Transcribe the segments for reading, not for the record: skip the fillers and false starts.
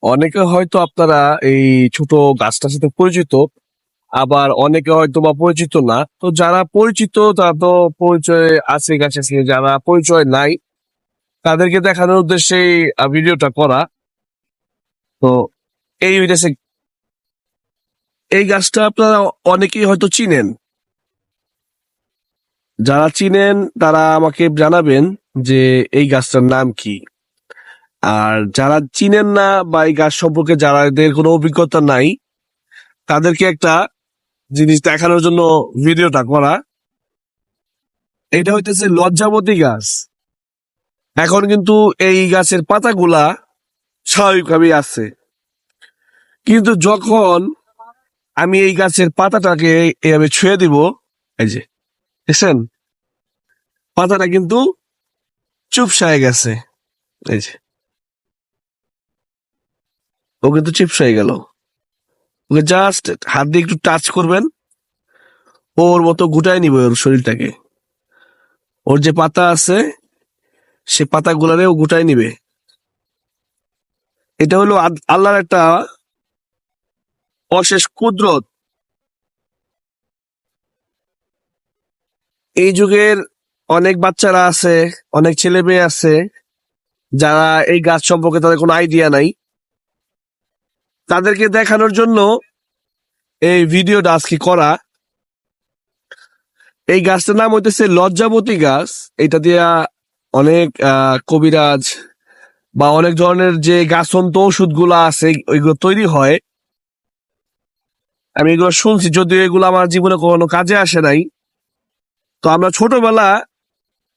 অনেকে হয়তো আপনারা এই ছোট গাছটার সাথে পরিচিত, আবার অনেকে হয়তো বা পরিচিত না। তো যারা পরিচিত তারা তো পরিচয় আছে গাছের সাথে, যারা পরিচয় নাই তাদেরকে দেখানোর উদ্দেশ্যে ভিডিওটা করা। তো এই হইতেছে, এই গাছটা আপনারা অনেকেই হয়তো চিনেন। যারা চিনেন তারা আমাকে জানাবেন যে এই গাছটার নাম কি। আর যারা চিনেন না বা এই গাছ সম্পর্কে যাদের কোনো অভিজ্ঞতা নাই, তাদেরকে একটা জিনিস দেখানোর জন্য ভিডিওটা করা। এটা হইতেছে লজ্জাবতী গাছ। এখন কিন্তু এই গাছের পাতাগুলা স্বাভাবিকভাবেই আছে, কিন্তু যখন আমি এই গাছের পাতাটাকে এভাবে ছুঁয়ে দিব, এই যে দেখছেন পাতাটা কিন্তু চুপসায় গেছে। এই যে ও কিন্তু চিপসাই গেল। ওকে জাস্ট হাত দিয়ে একটু টাচ করবেন, ওর মতো গুটায় নিবে ওর শরীরটাকে। ওর যে পাতা আছে সে পাতাগুলারে ও গুটায় নিবে। এটা হলো আল্লাহর একটা অশেষ কুদরত। এই যুগের অনেক বাচ্চারা আছে, অনেক ছেলে মেয়ে আছে যারা এই গাছ সম্পর্কে তাদের কোনো আইডিয়া নাই। তাদেরকে দেখানোর জন্য এই ভিডিওটা আজকে করা। এই গাছটার নাম হইতেছে লজ্জাবতী গাছ। এটা দিয়া অনেক কবিরাজ বা অনেক ধরনের যে গাছন্ত ওষুধ গুলা আছে ওইগুলো তৈরি হয়। আমি এগুলো শুনছি, যদিও এগুলো আমার জীবনে কোনো কাজে আসে নাই। তো আমরা ছোটবেলা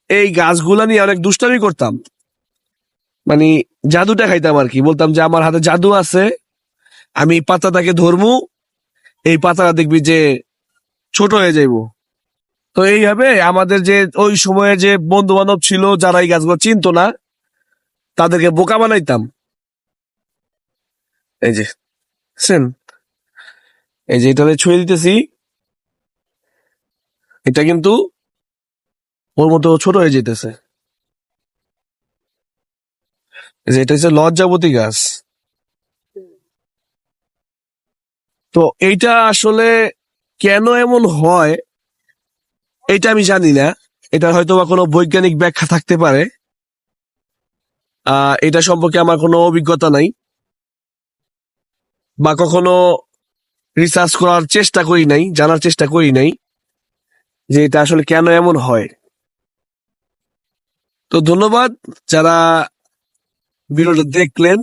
এই গাছগুলা নিয়ে অনেক দুষ্টামি করতাম, মানে জাদুটা খাইতাম আর কি। বলতাম যে আমার হাতে জাদু আছে, আমি এই পাতাটাকে ধরবো, এই পাতাটা দেখবি যে ছোট হয়ে যাইবো। তো এইভাবে আমাদের যে ওই সময়ে যে বন্ধু বান্ধব ছিল যারা এই গাছগুলো চিনতো না, তাদেরকে বোকা বানাইতাম। এই যে বুঝছেন, এই যে এটাতে ছুঁয়ে দিতেছি, এটা কিন্তু ওর মতো ছোট হয়ে যেতেছে। এই যে এটা হচ্ছে লজ্জাবতী গাছ। তো এইটা আসলে কেন এমন হয় এটা আমি জানি না। এটা হয়তো বা কোনো বৈজ্ঞানিক ব্যাখ্যা থাকতে পারে। এটা সম্পর্কে আমার কোনো অভিজ্ঞতা নাই, বা কখনো রিসার্চ করার চেষ্টা করি নাই, জানার চেষ্টা করি নাই যে এটা আসলে কেন এমন হয়। তো ধন্যবাদ যারা ভিডিওটা দেখলেন।